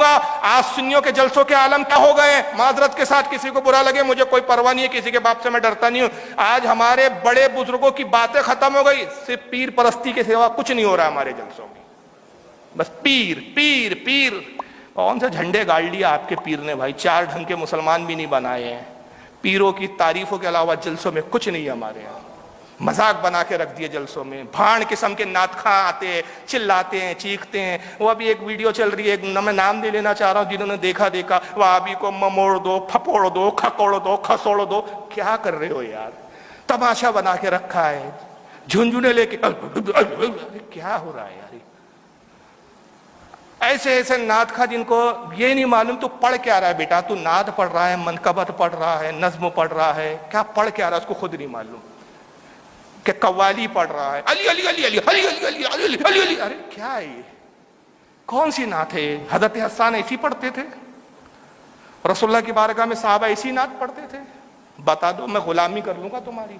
ہوگا آج سنیوں کے جلسوں کے عالم کیا ہو گئے. معذرت کے ساتھ کسی کو برا لگے, مجھے کوئی پرواہ نہیں ہے, کسی کے باپ سے میں ڈرتا نہیں ہوں. آج ہمارے بڑے بزرگوں کی باتیں ختم ہو گئی, صرف پیر پرستی کے سوا کچھ نہیں ہو رہا ہمارے جلسوں میں. بس پیر پیر پیر. کون سے جھنڈے گاڑ لیا آپ کے پیر نے بھائی, 4 ڈھنگ کے مسلمان بھی نہیں بنائے ہیں. پیروں کی تعریفوں کے علاوہ جلسوں میں کچھ نہیں ہے ہمارے یہاں. مذاق بنا کے رکھ دیے جلسوں میں, بھاڑ قسم کے نعت خواں آتے ہیں, چلاتے ہیں, چیختے ہیں. وہ ابھی ایک ویڈیو چل رہی ہے, میں نام نہیں لینا چاہ رہا ہوں, جنہوں نے دیکھا وہابی کو مموڑ دو, پھپوڑ دو, کھکوڑ دو, کھسوڑ دو. کیا کر رہے ہو یار, تماشا بنا کے رکھا ہے, جھنجھنے لے کے کیا ہو رہا ہے یار. ایسے نعت خواں جن کو یہ نہیں معلوم تو پڑھ کیا رہا ہے بیٹا, تو نعت پڑھ رہا ہے, منقبت پڑھ رہا ہے, نظم پڑھ رہا ہے, کیا پڑھ کیا رہا ہے اس کو خود نہیں معلوم. کہ قوالی پڑھ رہا ہے, علی علی علی علی علی علی علی علی علی علی. ارے کیا ہے یہ, کون سی نعت ہے؟ حضرت حسان ایسی پڑھتے تھے؟ رسول اللہ کی بارگاہ میں صحابہ ایسی نعت پڑھتے تھے؟ بتا دو, میں غلامی کر لوں گا تمہاری.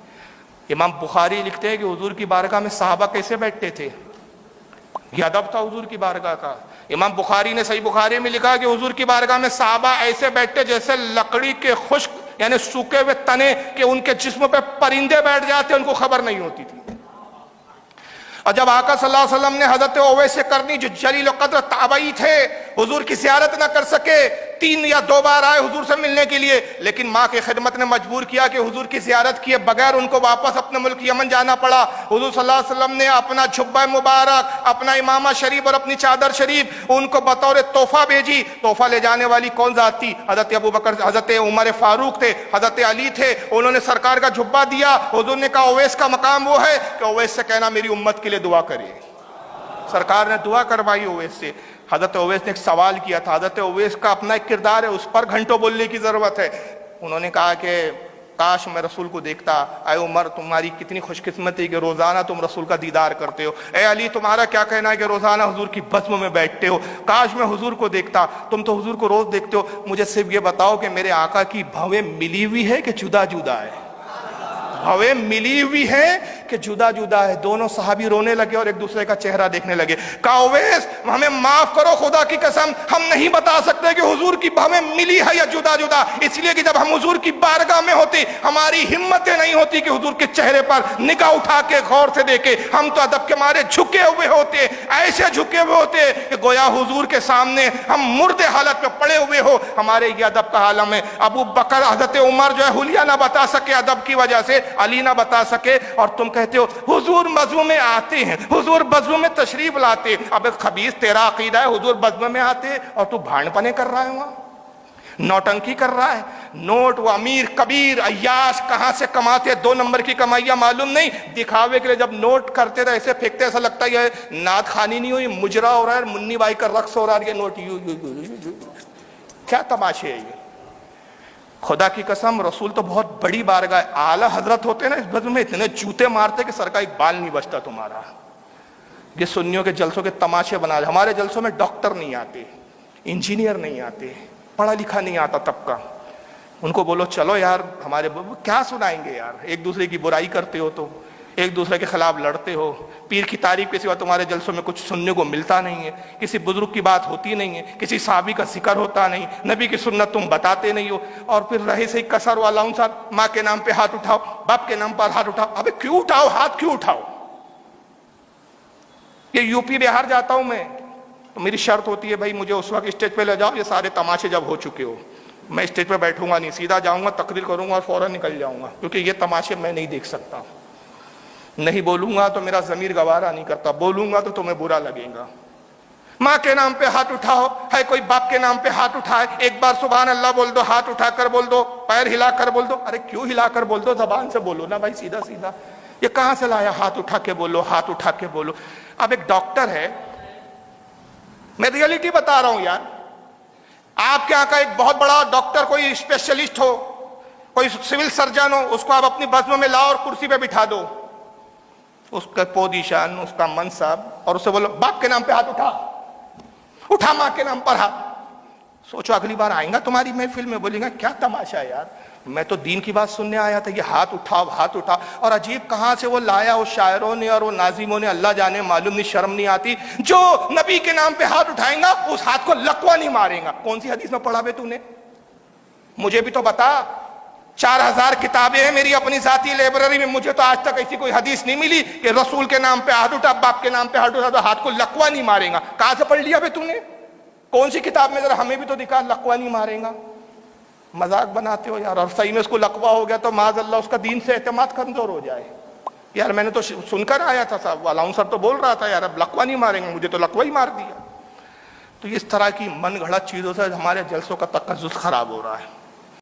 امام بخاری لکھتے ہیں کہ حضور کی بارگاہ میں صحابہ کیسے بیٹھتے تھے, یہ ادب تھا حضور کی بارگاہ کا. امام بخاری نے صحیح بخاری میں لکھا کہ حضور کی بارگاہ میں صحابہ ایسے بیٹھتے جیسے لکڑی کے خشک یعنی سوکھے ہوئے تنے کہ ان کے جسم پہ پرندے بیٹھ جاتے, ان کو خبر نہیں ہوتی تھی. اور جب آقا صلی اللہ علیہ وسلم نے حضرت اویس کرنی جو جلیل القدر تابعی تھے, حضور کی زیارت نہ کر سکے, 3 یا 2 بار آئے حضور سے ملنے کے لیے, لیکن ماں کی خدمت نے مجبور کیا کہ حضور کی زیارت کیے بغیر ان کو واپس اپنے ملک یمن جانا پڑا. حضور صلی اللہ علیہ وسلم نے اپنا جھبہ مبارک, اپنا امامہ شریف اور اپنی چادر شریف ان کو بطور تحفہ بھیجی. تحفہ لے جانے والی کون ذات تھی؟ حضرت ابوبکر, حضرت عمر فاروق تھے, حضرت علی تھے. انہوں نے سرکار کا جھبہ دیا. حضور نے کہا اویس کا مقام وہ ہے کہ اویس سے کہنا میری امت کے لیے دعا کرے. سرکار نے دعا کروائی اویس سے. حضرت اویس نے ایک سوال کیا تھا, حضرت اویس کا اپنا ایک کردار ہے, اس پر گھنٹوں بولنے کی ضرورت ہے. انہوں نے کہا کہ کاش میں رسول کو دیکھتا. اے عمر تمہاری کتنی خوش قسمتی کہ روزانہ تم رسول کا دیدار کرتے ہو. اے علی تمہارا کیا کہنا ہے کہ روزانہ حضور کی بزم میں بیٹھتے ہو. کاش میں حضور کو دیکھتا. تم تو حضور کو روز دیکھتے ہو. مجھے صرف یہ بتاؤ کہ میرے آقا کی بھویں ملی ہوئی ہے کہ جدا جدا ہے؟ بھویں ملی ہوئی ہے کہ جدا جدا ہے؟ دونوں صحابی رونے لگے اور ایک دوسرے کا چہرہ دیکھنے لگے. کہا اویس ہمیں معاف کرو, خدا کی قسم ہم نہیں بتا سکتے کہ حضور کی بھویں ملی ہے یا جدا جدا, اس لیے کہ جب ہم حضور کی بارگاہ میں ہوتے ہماری ہمتیں نہیں ہوتی کہ حضور کے چہرے پر نگاہ اٹھا کے غور سے دیکھے. ہم تو ادب کے مارے جھکے ہوئے ہوتے, ایسے جھکے ہوئے ہوتے کہ گویا حضور کے سامنے ہم مردے حالت میں پڑے ہوئے ہو. ہمارے یہ ادب کا عالم ہے. ابو بکر حضرت عمر جو ہے حلیہ نہ بتا سکے ادب کی وجہ سے, علی نہ بتا سکے, اور تم کہتے ہو حضور بزم میں آتے ہیں, حضور بزم میں تشریف لاتے. اب خبیث تیرا عقیدہ ہے حضور بزم میں آتے اور تو بھاڑ پنے کر رہا ہے, وہاں نوٹنکی کر رہا ہے. نوٹ وہ امیر کبیر عیاش کہاں سے کماتے, 2 نمبر کی کمائیاں معلوم نہیں, دکھاوے کے لیے جب نوٹ کرتے تھے ایسے پھینکتے, ایسا لگتا ہے یہ نعت خوانی نہیں ہوئی, مجرا ہو رہا ہے, منی بائی کا رقص ہو رہا ہے. یہ نوٹ کیا تماشے ہے یہ؟ خدا کی قسم رسول تو بہت بڑی بارگاہ اعلیٰ حضرت ہوتے نا, اس بزم میں اتنے جوتے مارتے کہ سر کا ایک بال نہیں بچتا تمہارا. یہ سنیوں کے جلسوں کے تماشے بنا. ہمارے جلسوں میں ڈاکٹر نہیں آتے, انجینئر نہیں آتے, پڑھا لکھا نہیں آتا طبقہ. ان کو بولو چلو یار ہمارے کیا سنائیں گے یار, ایک دوسرے کی برائی کرتے ہو تو ایک دوسرے کے خلاف لڑتے ہو. پیر کی تعریف کے سوا تمہارے جلسوں میں کچھ سننے کو ملتا نہیں ہے. کسی بزرگ کی بات ہوتی نہیں ہے, کسی صحابی کا ذکر ہوتا نہیں, نبی کی سنت تم بتاتے نہیں ہو. اور پھر رہے سے کسر والا انسان, ماں کے نام پہ ہاتھ اٹھاؤ, باپ کے نام پر ہاتھ اٹھاؤ. ابے کیوں اٹھاؤ ہاتھ, کیوں اٹھاؤ؟ یہ یو پی بہار جاتا ہوں میں تو میری شرط ہوتی ہے بھائی مجھے اس وقت اسٹیج پہ لے جاؤ یہ سارے تماشے جب ہو چکے ہو. میں اسٹیج پہ بیٹھوں گا نہیں, سیدھا جاؤں گا, تقریر کروں گا اور فوراً نکل جاؤں گا, کیونکہ یہ تماشے میں نہیں دیکھ سکتا. نہیں بولوں گا تو میرا ضمیر گوارا نہیں کرتا, بولوں گا تو تمہیں برا لگے گا. ماں کے نام پہ ہاتھ اٹھاؤ, ہے کوئی باپ کے نام پہ ہاتھ اٹھائے, ایک بار سبحان اللہ بول دو, ہاتھ اٹھا کر بول دو, پیر ہلا کر بول دو. ارے کیوں ہلا کر بول دو, زبان سے بولو نا بھائی سیدھا سیدھا. یہ کہاں سے لایا ہاتھ اٹھا کے بولو, ہاتھ اٹھا کے بولو. اب ایک ڈاکٹر ہے, میں ریئلٹی بتا رہا ہوں یار, آپ کے یہاں کا ایک بہت بڑا ڈاکٹر کوئی اسپیشلسٹ ہو, کوئی سول سرجن ہو, اس کو آپ اپنی بزم میں لاؤ اور کرسی پہ بٹھا دو, اس کا پوزیشن, اس کا منصب, اور اسے بولو باپ کے نام پہ ہاتھ اٹھا, اٹھا ماں کے نام پر ہاتھ. سوچو اگلی بار آئیں گا تمہاری محفل میں بولیں گا کیا تماشا ہے یار، میں تو دین کی بات سننے آیا تھا، یہ ہاتھ اٹھاؤ ہاتھ اٹھاؤ، اور عجیب کہاں سے وہ لایا وہ شاعروں نے اور وہ ناظموں نے، اللہ جانے، معلوم نہیں شرم نہیں آتی، جو نبی کے نام پہ ہاتھ اٹھائیں گا اس ہاتھ کو لقوہ نہیں ماریں گا۔ کون سی حدیث میں پڑھا بے تو نے؟ مجھے بھی تو بتا، 4000 کتابیں ہیں میری اپنی ذاتی لائبریری میں، مجھے تو آج تک ایسی کوئی حدیث نہیں ملی کہ رسول کے نام پہ ہاتھ اٹھا، باپ کے نام پہ ہاتھ اٹھا تو ہاتھ کو لقوہ نہیں ماریں گا۔ کہاں سے پڑھ لیا بے تو نے؟ کون سی کتاب میں؟ ذرا ہمیں بھی تو دکھا، لقوہ نہیں ماریں گا۔ مذاق بناتے ہو یار، اور صحیح میں اس کو لقوہ ہو گیا تو معاذ اللہ اس کا دین سے اعتماد کمزور ہو جائے۔ یار میں نے تو سن کر آیا تھا، صاحب الاؤنسر تو بول رہا تھا یار اب لقوہ نہیں ماریں گے، مجھے تو لقوہ ہی مار دیا۔ تو اس طرح کی من گھڑت چیزوں سے ہمارے جلسوں کا تقدس خراب ہو رہا ہے۔